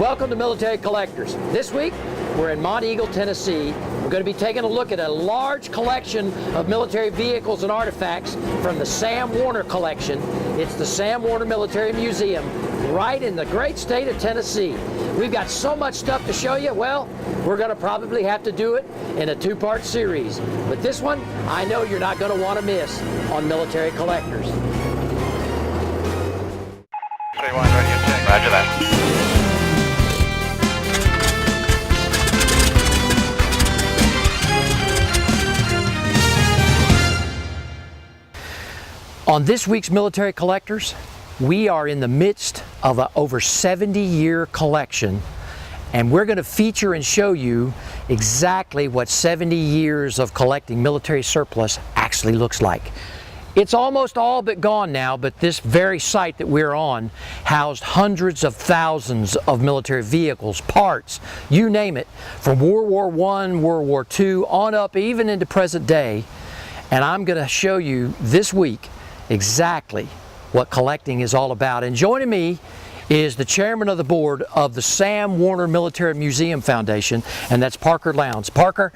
Welcome to Military Collectors. This week, we're in Monteagle, Tennessee. We're going to be taking a look at a large collection of military vehicles and artifacts from the Sam Werner collection. It's the Sam Werner Military Museum, right in the great state of Tennessee. We've got so much stuff to show you, well, we're going to probably have to do it in a two-part series. But this one, I know you're not going to want to miss on Military Collectors. 31, ready to check. Roger that. On this week's Military Collectors, we are in the midst of an over 70-year collection, and we're going to feature and show you exactly what 70 years of collecting military surplus actually looks like. It's almost all but gone now, but this very site that we're on housed hundreds of thousands of military vehicles, parts, you name it, from World War I, World War II, on up even into present day. And I'm going to show you this week exactly what collecting is all about. And joining me is the chairman of the board of the Sam Werner Military Museum Foundation, and that's Parker Lowndes. Parker,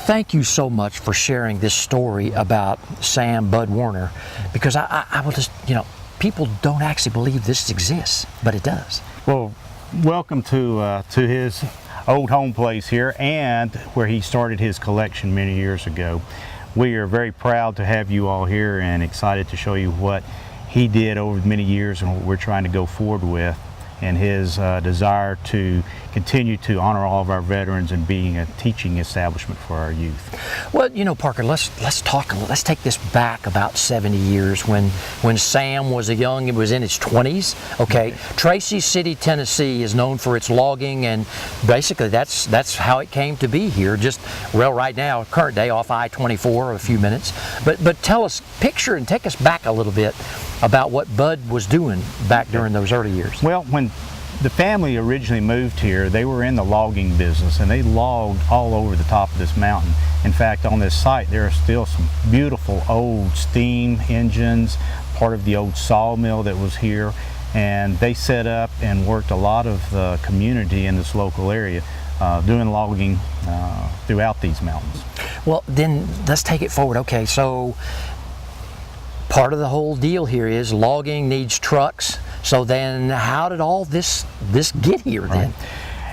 thank you so much for sharing this story about Sam Bud Werner, because I will just, you know, people don't actually believe this exists, but it does. Well, welcome to his old home place here, and where he started his collection many years ago. We are very proud to have you all here and excited to show you what he did over many years and what we're trying to go forward with, and his desire to continue to honor all of our veterans and being a teaching establishment for our youth. Well, you know, Parker, let's take this back about 70 years when Sam was he was in his 20s. Okay, Tracy City, Tennessee is known for its logging, and basically that's how it came to be here. Just right now, current day, off I-24, a few minutes. But tell us, picture and take us back a little bit about what Bud was doing back during those early years. Well, when the family originally moved here, they were in the logging business, and they logged all over the top of this mountain. In fact, on this site there are still some beautiful old steam engines, part of the old sawmill that was here, and they set up and worked a lot of the community in this local area doing logging throughout these mountains. Well, then let's take it forward. Okay, so part of the whole deal here is logging needs trucks. So then how did all this get here then? Right.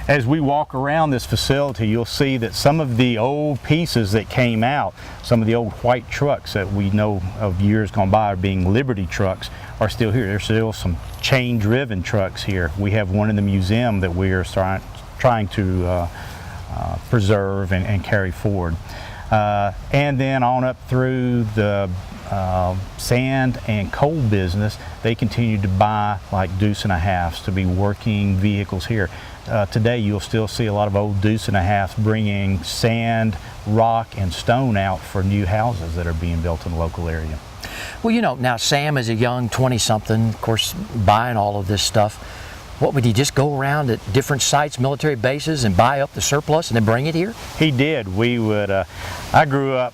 As we walk around this facility, you'll see that some of the old pieces that came out, some of the old white trucks that we know of years gone by being Liberty trucks, are still here. There's still some chain-driven trucks here. We have one in the museum that we are trying to preserve and carry forward. And then on up through the sand and coal business, they continue to buy like deuce and a halves to be working vehicles here. Today you'll still see a lot of old deuce and a halves bringing sand, rock, and stone out for new houses that are being built in the local area. Well, you know, now Sam is a young 20-something, of course, buying all of this stuff. What, would he just go around at different sites, military bases, and buy up the surplus and then bring it here? He did. We would, I grew up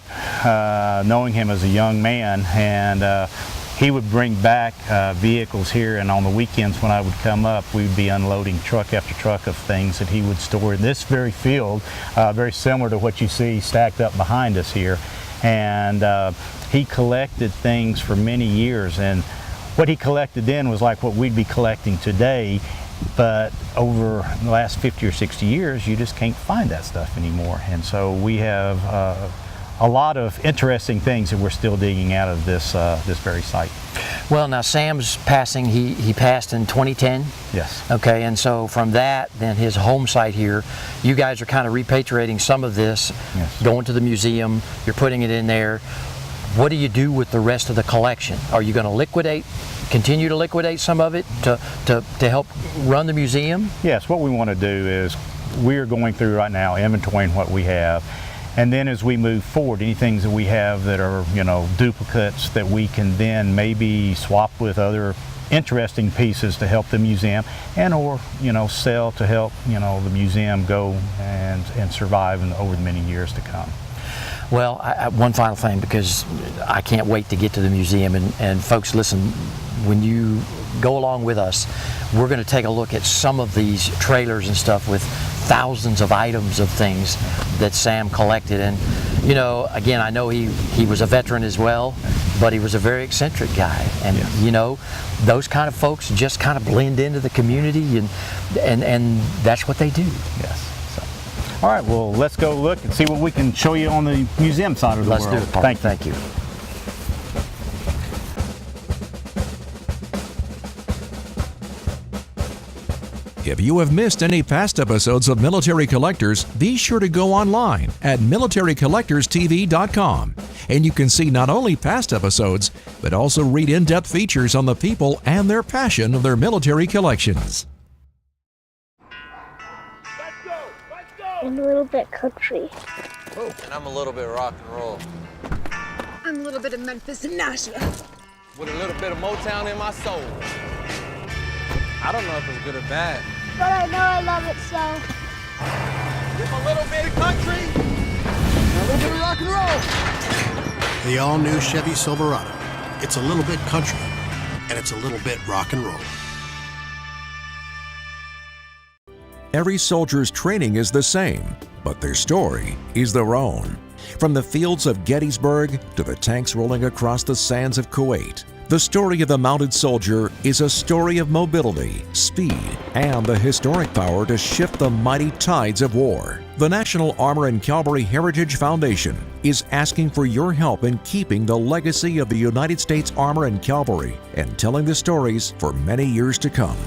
knowing him as a young man, and he would bring back vehicles here, and on the weekends when I would come up, we'd be unloading truck after truck of things that he would store in this very field, very similar to what you see stacked up behind us here. And he collected things for many years, and what he collected then was like what we'd be collecting today, but over the last 50 or 60 years, you just can't find that stuff anymore. And so we have a lot of interesting things that we're still digging out of this very site. Well, now Sam's passing, he passed in 2010? Yes. Okay, and so from that, then his home site here, you guys are kind of repatriating some of this, yes, going to the museum, you're putting it in there. What do you do with the rest of the collection? Are you going to continue to liquidate some of it to help run the museum? Yes, what we want to do is we're going through right now inventorying what we have, and then as we move forward, any things that we have that are, you know, duplicates that we can then maybe swap with other interesting pieces to help the museum, and or, you know, sell to help, you know, the museum go and survive over the many years to come. Well, one final thing, because I can't wait to get to the museum, and folks, listen, when you go along with us, we're going to take a look at some of these trailers and stuff with thousands of items of things that Sam collected. And you know, again, I know he was a veteran as well, but he was a very eccentric guy. And you know, those kind of folks just kind of blend into the community, and that's what they do. Yes. All right, well, let's go look and see what we can show you on the museum side of the world. Let's do it, Parker. Thank you. If you have missed any past episodes of Military Collectors, be sure to go online at militarycollectorstv.com. And you can see not only past episodes, but also read in-depth features on the people and their passion of their military collections. I'm a little bit country. And I'm a little bit rock and roll. I'm a little bit of Memphis and Nashville. With a little bit of Motown in my soul. I don't know if it's good or bad. But I know I love it so. With a little bit of country, and a little bit of rock and roll. The all-new Chevy Silverado. It's a little bit country, and it's a little bit rock and roll. Every soldier's training is the same, but their story is their own. From the fields of Gettysburg to the tanks rolling across the sands of Kuwait, the story of the mounted soldier is a story of mobility, speed, and the historic power to shift the mighty tides of war. The National Armor and Cavalry Heritage Foundation is asking for your help in keeping the legacy of the United States Armor and Cavalry and telling the stories for many years to come.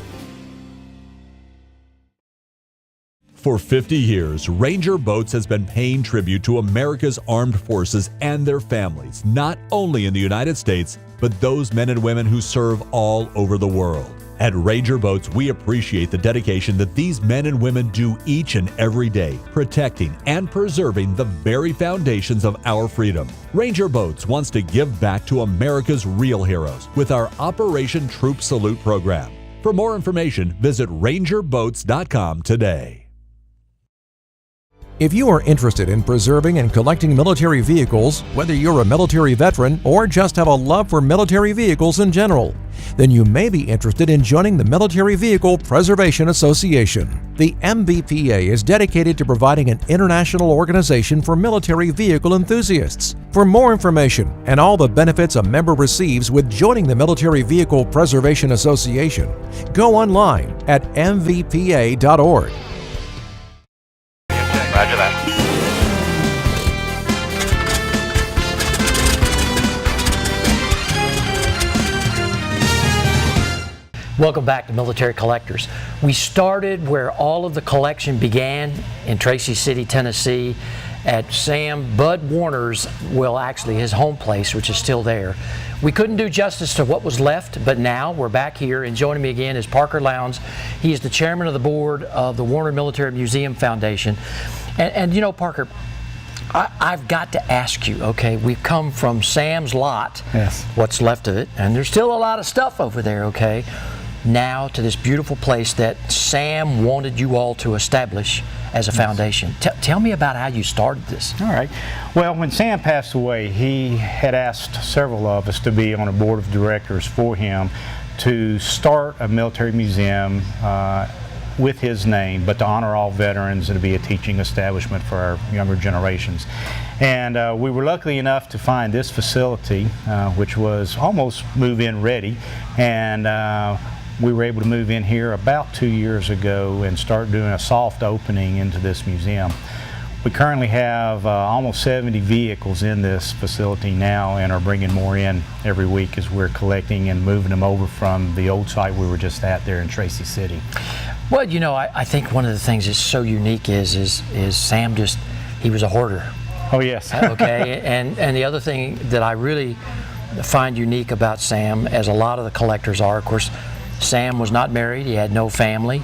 For 50 years, Ranger Boats has been paying tribute to America's armed forces and their families, not only in the United States, but those men and women who serve all over the world. At Ranger Boats, we appreciate the dedication that these men and women do each and every day, protecting and preserving the very foundations of our freedom. Ranger Boats wants to give back to America's real heroes with our Operation Troop Salute program. For more information, visit rangerboats.com today. If you are interested in preserving and collecting military vehicles, whether you're a military veteran or just have a love for military vehicles in general, then you may be interested in joining the Military Vehicle Preservation Association. The MVPA is dedicated to providing an international organization for military vehicle enthusiasts. For more information and all the benefits a member receives with joining the Military Vehicle Preservation Association, go online at mvpa.org. Roger that. Welcome back to Military Collectors. We started where all of the collection began in Tracy City, Tennessee, at Sam Bud Warner's, well, actually his home place, which is still there. We couldn't do justice to what was left, but now we're back here, and joining me again is Parker Lowndes. He is the chairman of the board of the Warner Military Museum Foundation. And you know, Parker, I've got to ask you, okay, we've come from Sam's lot, Yes. what's left of it, and there's still a lot of stuff over there, okay, now to this beautiful place that Sam wanted you all to establish as a foundation. Tell me about how you started this. All right. Well, when Sam passed away, he had asked several of us to be on a board of directors for him to start a military museum with his name, but to honor all veterans and to be a teaching establishment for our younger generations. And we were lucky enough to find this facility, which was almost move-in ready, and we were able to move in here about 2 years ago and start doing a soft opening into this museum. We currently have almost 70 vehicles in this facility now and are bringing more in every week as we're collecting and moving them over from the old site we were just at there in Tracy City. Well, you know, I think one of the things that's so unique is Sam he was a hoarder. Oh, yes. Okay, and the other thing that I really find unique about Sam, as a lot of the collectors are, of course, Sam was not married, he had no family.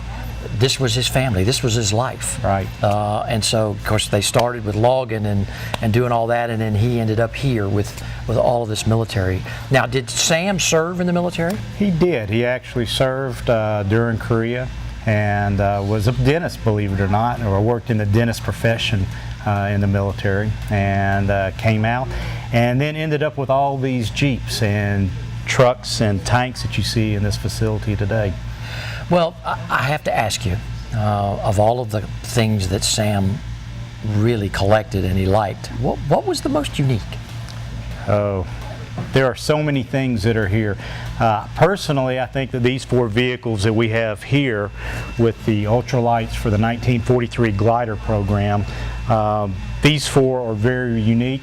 This was his family, this was his life. Right. And so, of course, they started with logging and doing all that, and then he ended up here with all of this military. Now, did Sam serve in the military? He did. He actually served during Korea and was a dentist, believe it or not, or worked in the dentist profession in the military, and came out and then ended up with all these Jeeps and trucks and tanks that you see in this facility today. Well, I have to ask you, of all of the things that Sam really collected and he liked, what was the most unique? Oh, there are so many things that are here. Personally, I think that these 4 vehicles that we have here with the ultralights for the 1943 glider program, these 4 are very unique.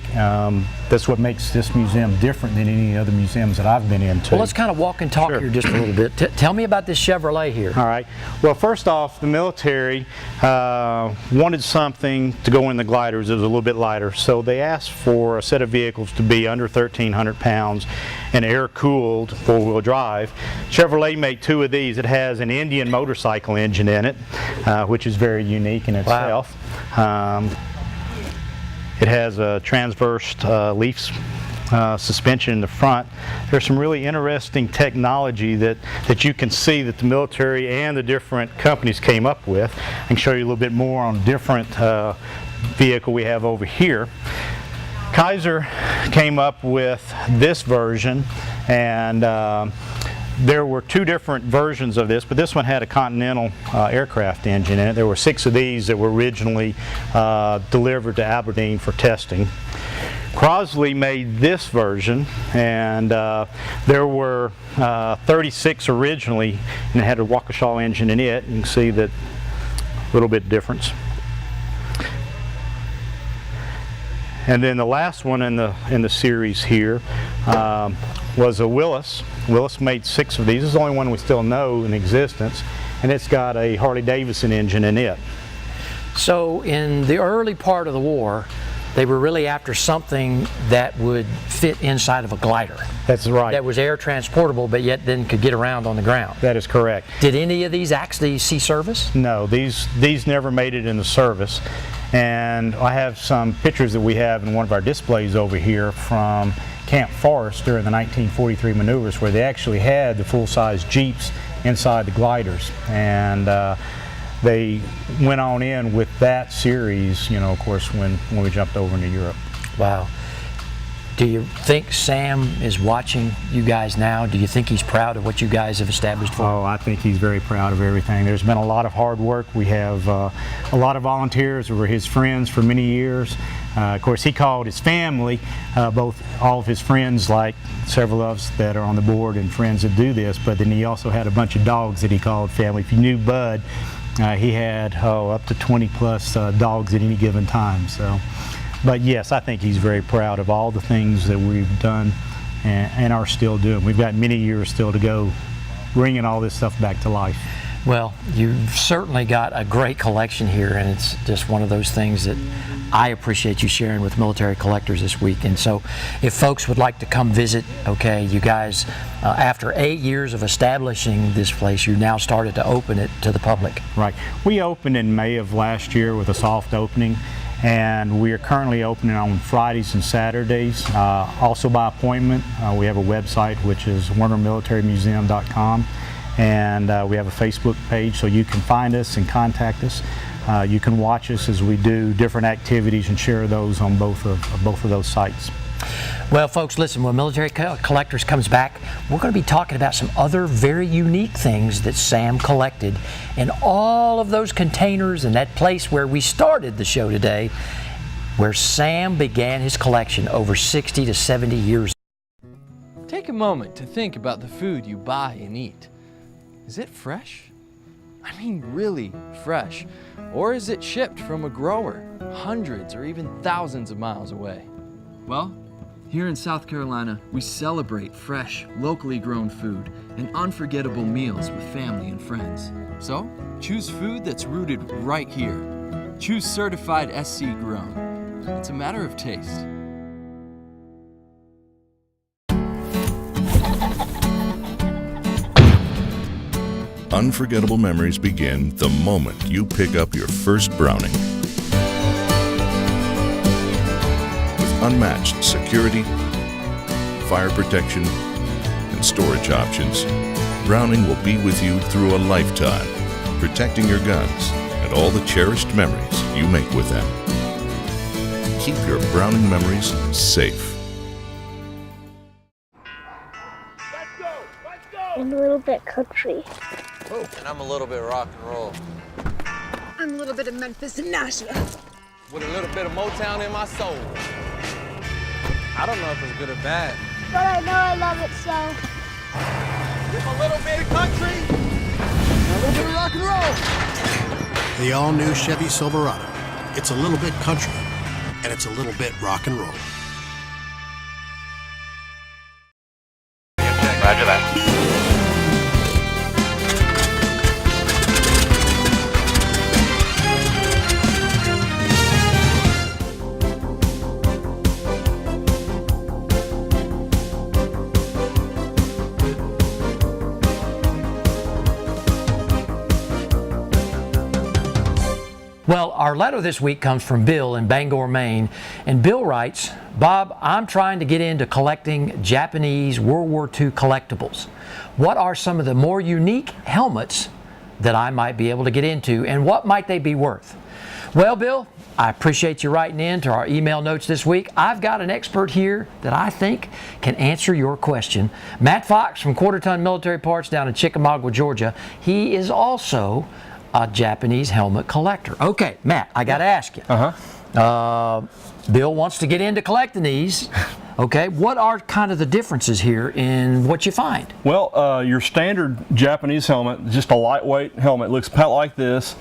That's what makes this museum different than any other museums that I've been into. Well, let's kind of walk and talk Sure. here just a little bit. Tell me about this Chevrolet here. All right. Well, first off, the military wanted something to go in the gliders that was a little bit lighter, so they asked for a set of vehicles to be under 1,300 pounds and air-cooled, four-wheel drive. Chevrolet made 2 of these. It has an Indian motorcycle engine in it, which is very unique in itself. Wow. It has a transverse leaf suspension in the front. There's some really interesting technology that you can see that the military and the different companies came up with. I can show you a little bit more on different vehicle we have over here. Kaiser came up with this version, and there were 2 different versions of this, but this one had a Continental aircraft engine in it. There were 6 of these that were originally delivered to Aberdeen for testing. Crosley made this version, and there were 36 originally, and it had a Waukesha engine in it. You can see that little bit difference. And then the last one in the series here was a Willis. Willis made 6 of these. This is the only one we still know in existence, and it's got a Harley-Davidson engine in it. So in the early part of the war, they were really after something that would fit inside of a glider. That's right. That was air transportable, but yet then could get around on the ground. That is correct. Did any of these actually see service? No, these never made it into service. And I have some pictures that we have in one of our displays over here from Camp Forest during the 1943 maneuvers, where they actually had the full-size Jeeps inside the gliders. And they went on in with that series, you know, of course, when we jumped over into Europe. Wow. Do you think Sam is watching you guys now? Do you think he's proud of what you guys have established for him? Oh, I think he's very proud of everything. There's been a lot of hard work. We have a lot of volunteers who were his friends for many years. Of course, he called his family, both all of his friends, like several of us that are on the board and friends that do this, but then he also had a bunch of dogs that he called family. If you knew Bud, he had up to 20 plus dogs at any given time. So, but yes, I think he's very proud of all the things that we've done and are still doing. We've got many years still to go bringing all this stuff back to life. Well, you've certainly got a great collection here, and it's just one of those things that I appreciate you sharing with military collectors this week. And so if folks would like to come visit, okay, you guys, after 8 years of establishing this place, you now started to open it to the public. Right. We opened in May of last year with a soft opening, and we are currently opening on Fridays and Saturdays, also by appointment. We have a website, which is wernermilitarymuseum.com, and we have a Facebook page, so you can find us and contact us. You can watch us as we do different activities and share those on both of those sites. Well, folks, listen, when Military Collectors comes back, we're going to be talking about some other very unique things that Sam collected in all of those containers and that place where we started the show today, where Sam began his collection over 60 to 70 years ago. Take a moment to think about the food you buy and eat. Is it fresh? I mean really fresh. Or is it shipped from a grower hundreds or even thousands of miles away? Well, here in South Carolina, we celebrate fresh, locally grown food and unforgettable meals with family and friends. So, choose food that's rooted right here. Choose certified SC grown. It's a matter of taste. Unforgettable memories begin the moment you pick up your first Browning. With unmatched security, fire protection, and storage options, Browning will be with you through a lifetime, protecting your guns and all the cherished memories you make with them. Keep your Browning memories safe. and a little bit country. And I'm a little bit rock and roll. I'm a little bit of Memphis and Nashville. With a little bit of Motown in my soul. I don't know if it's good or bad. But I know I love it so. Give a little bit of country, and a little bit of rock and roll. The all-new Chevy Silverado. It's a little bit country, and it's a little bit rock and roll. Roger that. Well, our letter this week comes from Bill in Bangor, Maine, and Bill writes, Bob, I'm trying to get into collecting Japanese World War II collectibles. What are some of the more unique helmets that I might be able to get into, and what might they be worth? Well, Bill, I appreciate you writing in to our email notes this week. I've got an expert here that I think can answer your question. Matt Fox from Quarter Ton Military Parts down in Chickamauga, Georgia. He is also a Japanese helmet collector. Okay, Matt, I got to ask you. Bill wants to get into collecting these. Okay, what are kind of the differences here in what you find? Well, your standard Japanese helmet, just a lightweight helmet, looks about like this.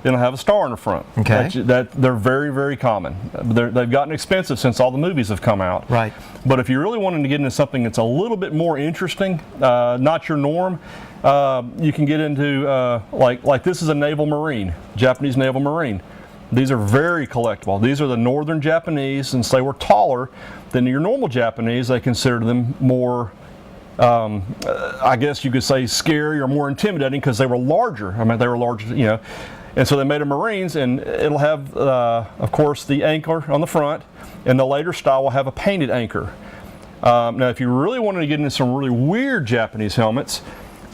It'll have a star in the front. Okay. That they're very, very common. They've gotten expensive since all the movies have come out. Right. But if you're really wanting to get into something that's a little bit more interesting, not your norm, you can get into like this is a naval marine, Japanese naval marine. These are very collectible. These are the northern Japanese. Since they were taller than your normal Japanese, they considered them more, I guess you could say, scary or more intimidating because they were larger. I mean, they were larger, you know. And so they made them Marines, and it'll have, of course, the anchor on the front, and the later style will have a painted anchor. Now, if you really wanted to get into some really weird Japanese helmets,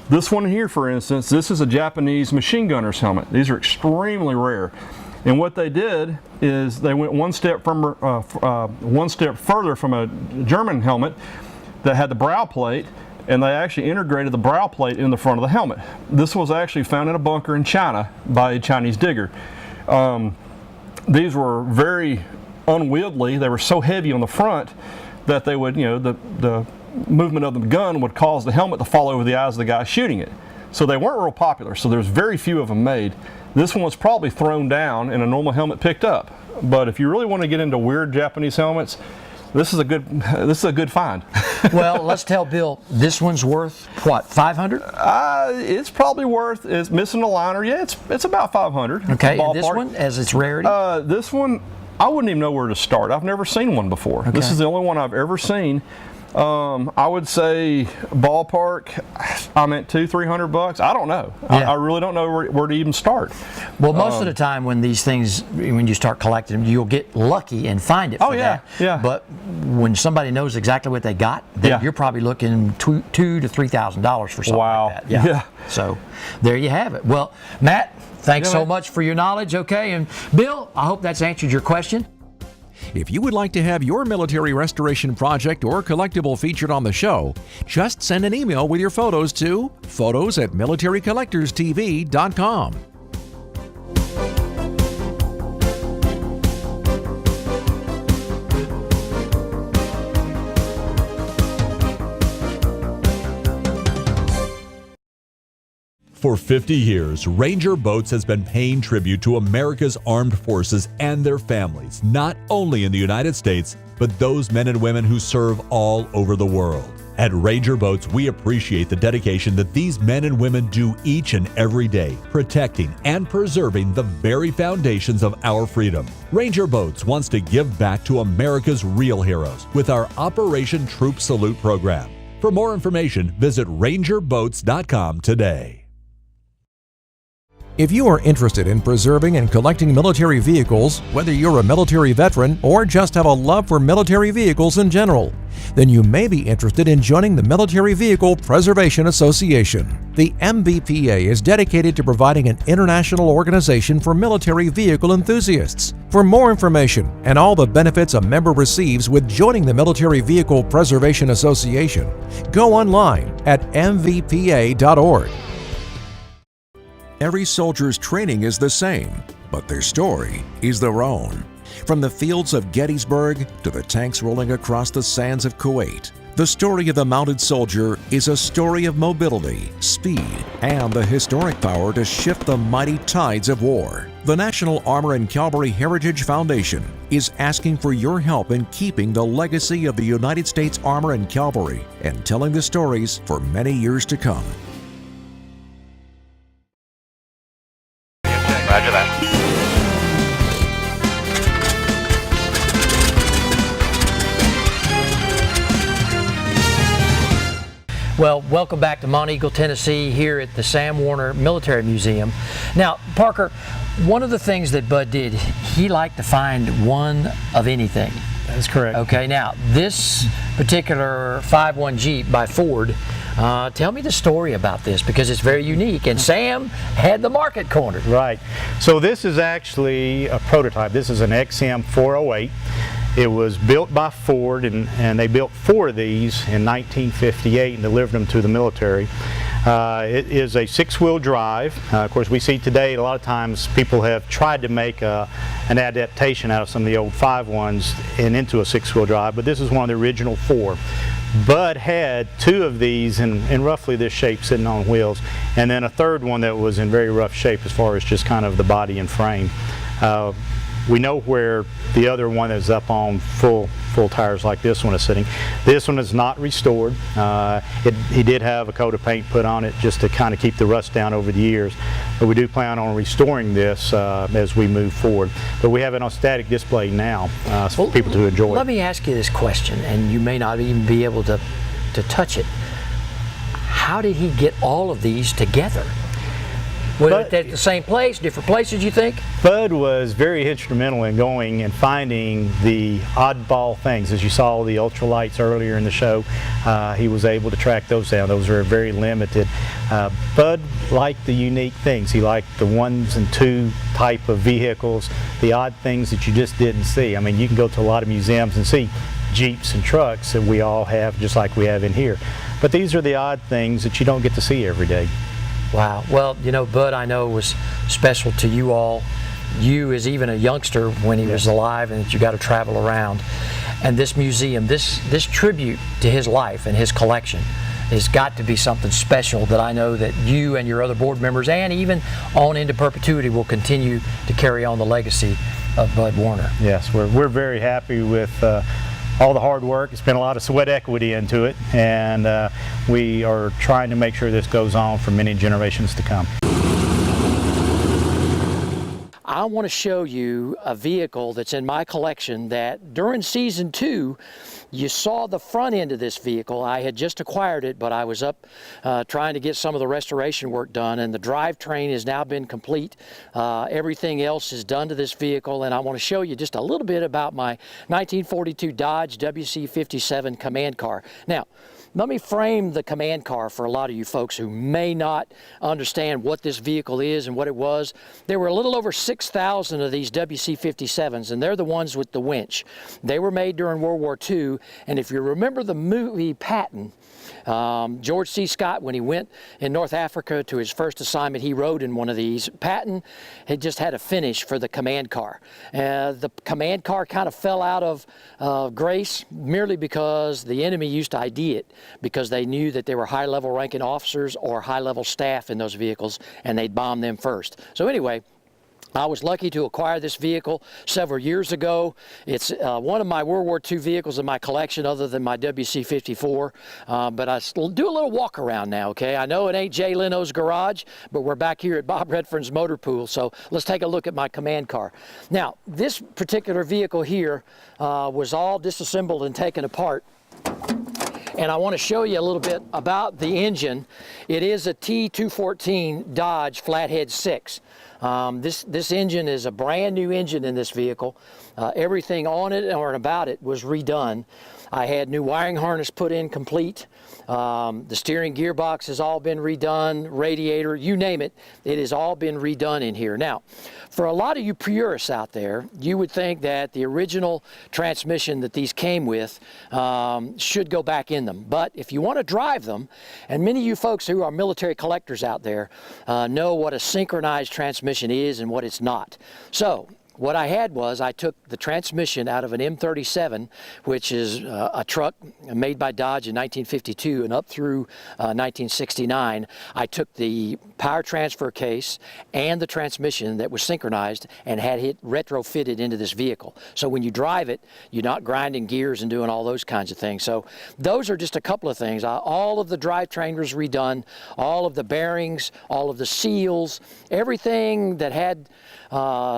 this one here, for instance, this is a Japanese machine gunner's helmet. These are extremely rare. And what they did is they went one step further from a German helmet that had the brow plate, and they actually integrated the brow plate in the front of the helmet. This was actually found in a bunker in China by a Chinese digger. These were very unwieldy. They were so heavy on the front that they would, you know, the movement of the gun would cause the helmet to fall over the eyes of the guy shooting it. So they weren't real popular, so there's very few of them made. This one was probably thrown down and a normal helmet picked up. But if you really want to get into weird Japanese helmets, this is a good find. Well, let's tell Bill, this one's worth what, 500? It's probably worth, it's missing a liner. Yeah, it's about 500. Okay, and this one, as its rarity? This one, I wouldn't even know where to start. I've never seen one before. Okay. This is the only one I've ever seen. I would say ballpark, I'm at $200-300. I don't know. Yeah. I really don't know where to even start. Well, most of the time when these things, when you start collecting them, you'll get lucky and find it for that. Yeah. But when somebody knows exactly what they got, then you're probably looking $2,000 to $3,000 for something like that. Yeah. So there you have it. Well, Matt, thanks so much for your knowledge. Okay, and Bill, I hope that's answered your question. If you would like to have your military restoration project or collectible featured on the show, just send an email with your photos to photos@militarycollectorstv.com. For 50 years, Ranger Boats has been paying tribute to America's armed forces and their families, not only in the United States, but those men and women who serve all over the world. At Ranger Boats, we appreciate the dedication that these men and women do each and every day, protecting and preserving the very foundations of our freedom. Ranger Boats wants to give back to America's real heroes with our Operation Troop Salute program. For more information, visit rangerboats.com today. If you are interested in preserving and collecting military vehicles, whether you're a military veteran or just have a love for military vehicles in general, then you may be interested in joining the Military Vehicle Preservation Association. The MVPA is dedicated to providing an international organization for military vehicle enthusiasts. For more information and all the benefits a member receives with joining the Military Vehicle Preservation Association, go online at mvpa.org. Every soldier's training is the same, but their story is their own. From the fields of Gettysburg to the tanks rolling across the sands of Kuwait, the story of the mounted soldier is a story of mobility, speed, and the historic power to shift the mighty tides of war. The National Armor and Cavalry Heritage Foundation is asking for your help in keeping the legacy of the United States Armor and Cavalry and telling the stories for many years to come. Roger that. Well, welcome back to Monteagle, Tennessee, here at the Sam Werner Military Museum. Now, Parker, one of the things that Bud did, he liked to find one of anything. That's correct. Okay, now, this particular 5.1 Jeep by Ford, tell me the story about this, because it's very unique, and Sam had the market cornered. Right. So this is actually a prototype. This is an XM 408. It was built by Ford, and they built 4 of these in 1958 and delivered them to the military. It is a 6-wheel drive. Of course, we see today a lot of times people have tried to make an adaptation out of some of the old 5.1s and into a 6-wheel drive, but this is one of the original 4. Bud had 2 of these in roughly this shape sitting on wheels, and then a third one that was in very rough shape as far as just kind of the body and frame. We know where the other one is up on full tires like this one is sitting. This one is not restored. He did have a coat of paint put on it just to kind of keep the rust down over the years, but we do plan on restoring this as we move forward. But we have it on static display now for people to enjoy. Let me ask you this question, and you may not even be able to touch it. How did he get all of these together? Were they at the same place, different places, you think? Bud was very instrumental in going and finding the oddball things. As you saw the ultralights earlier in the show, he was able to track those down. Those were very limited. Bud liked the unique things. He liked the 1s and 2 type of vehicles, the odd things that you just didn't see. I mean, you can go to a lot of museums and see Jeeps and trucks that we all have, just like we have in here. But these are the odd things that you don't get to see every day. Wow. Well, you know, Bud, I know was special to you all. You as even a youngster when he was alive, and that you got to travel around. And this museum, this tribute to his life and his collection has got to be something special that I know that you and your other board members and even on into perpetuity will continue to carry on the legacy of Bud Werner. Yes, we're very happy with all the hard work. It's been a lot of sweat equity into it, and we are trying to make sure this goes on for many generations to come. I want to show you a vehicle that's in my collection that during season 2 you saw the front end of this vehicle. I had just acquired it, but I was up trying to get some of the restoration work done, and the drivetrain has now been complete. Everything else is done to this vehicle, and I want to show you just a little bit about my 1942 Dodge WC-57 command car. Now, let me frame the command car for a lot of you folks who may not understand what this vehicle is and what it was. There were a little over 6,000 of these WC-57s, and they're the ones with the winch. They were made during World War II, and if you remember the movie Patton, George C. Scott, when he went in North Africa to his first assignment, he rode in one of these. Patton had just had a finish for the command car. The command car kind of fell out of grace merely because the enemy used to ID it, because they knew that there were high-level ranking officers or high-level staff in those vehicles, and they'd bomb them first. So anyway, I was lucky to acquire this vehicle several years ago. It's one of my World War II vehicles in my collection other than my WC-54, but I do a little walk around now, okay? I know it ain't Jay Leno's garage, but we're back here at Bob Redfern's motor pool, so let's take a look at my command car. Now, this particular vehicle here was all disassembled and taken apart. And I want to show you a little bit about the engine. It is a T214 Dodge Flathead 6. This engine is a brand new engine in this vehicle. Everything on it or about it was redone. I had new wiring harness put in complete. The steering gearbox has all been redone, radiator, you name it, it has all been redone in here. Now, for a lot of you purists out there, you would think that the original transmission that these came with should go back in them. But if you want to drive them, and many of you folks who are military collectors out there know what a synchronized transmission is and what it's not. So, what I had was I took the transmission out of an M37, which is a truck made by Dodge in 1952 and up through 1969. I took the power transfer case and the transmission that was synchronized and had it retrofitted into this vehicle. So when you drive it, you're not grinding gears and doing all those kinds of things. So those are just a couple of things. All of the drivetrain was redone, all of the bearings, all of the seals, everything that had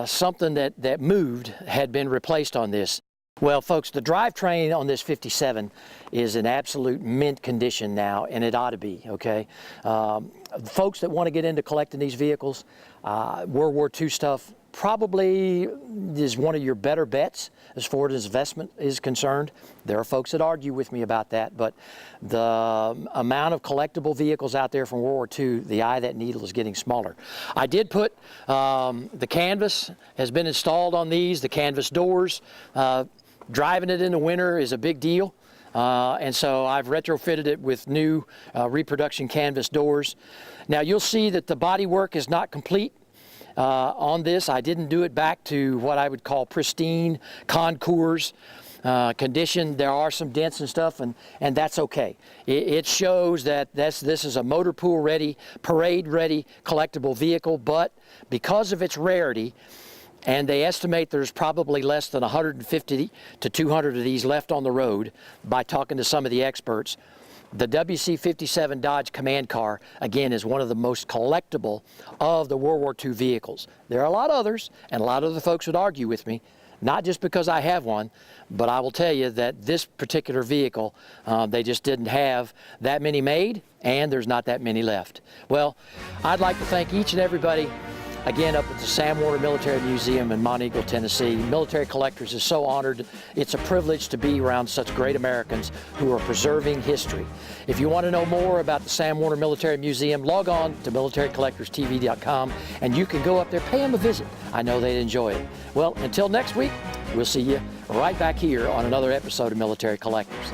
something that moved had been replaced on this. Well, folks, the drivetrain on this 57 is in absolute mint condition now, and it ought to be, okay? Folks that want to get into collecting these vehicles, World War II stuff probably is one of your better bets as far as investment is concerned. There are folks that argue with me about that, but the amount of collectible vehicles out there from World War II, the eye of that needle is getting smaller. I did put, the canvas has been installed on these, the canvas doors. Driving it in the winter is a big deal. And so I've retrofitted it with new reproduction canvas doors. Now you'll see that the body work is not complete. On this, I didn't do it back to what I would call pristine concours condition. There are some dents and stuff, and that's okay. It shows that this is a motor pool ready, parade ready collectible vehicle, but because of its rarity, and they estimate there's probably less than 150 to 200 of these left on the road by talking to some of the experts. The WC-57 Dodge Command Car, again, is one of the most collectible of the World War II vehicles. There are a lot of others, and a lot of other folks would argue with me, not just because I have one, but I will tell you that this particular vehicle, they just didn't have that many made, and there's not that many left. Well, I'd like to thank each and everybody again up at the Sam Werner Military Museum in Monteagle, Tennessee. Military Collectors is so honored. It's a privilege to be around such great Americans who are preserving history. If you want to know more about the Sam Werner Military Museum, log on to militarycollectorstv.com and you can go up there, pay them a visit. I know they'd enjoy it. Well, until next week, we'll see you right back here on another episode of Military Collectors.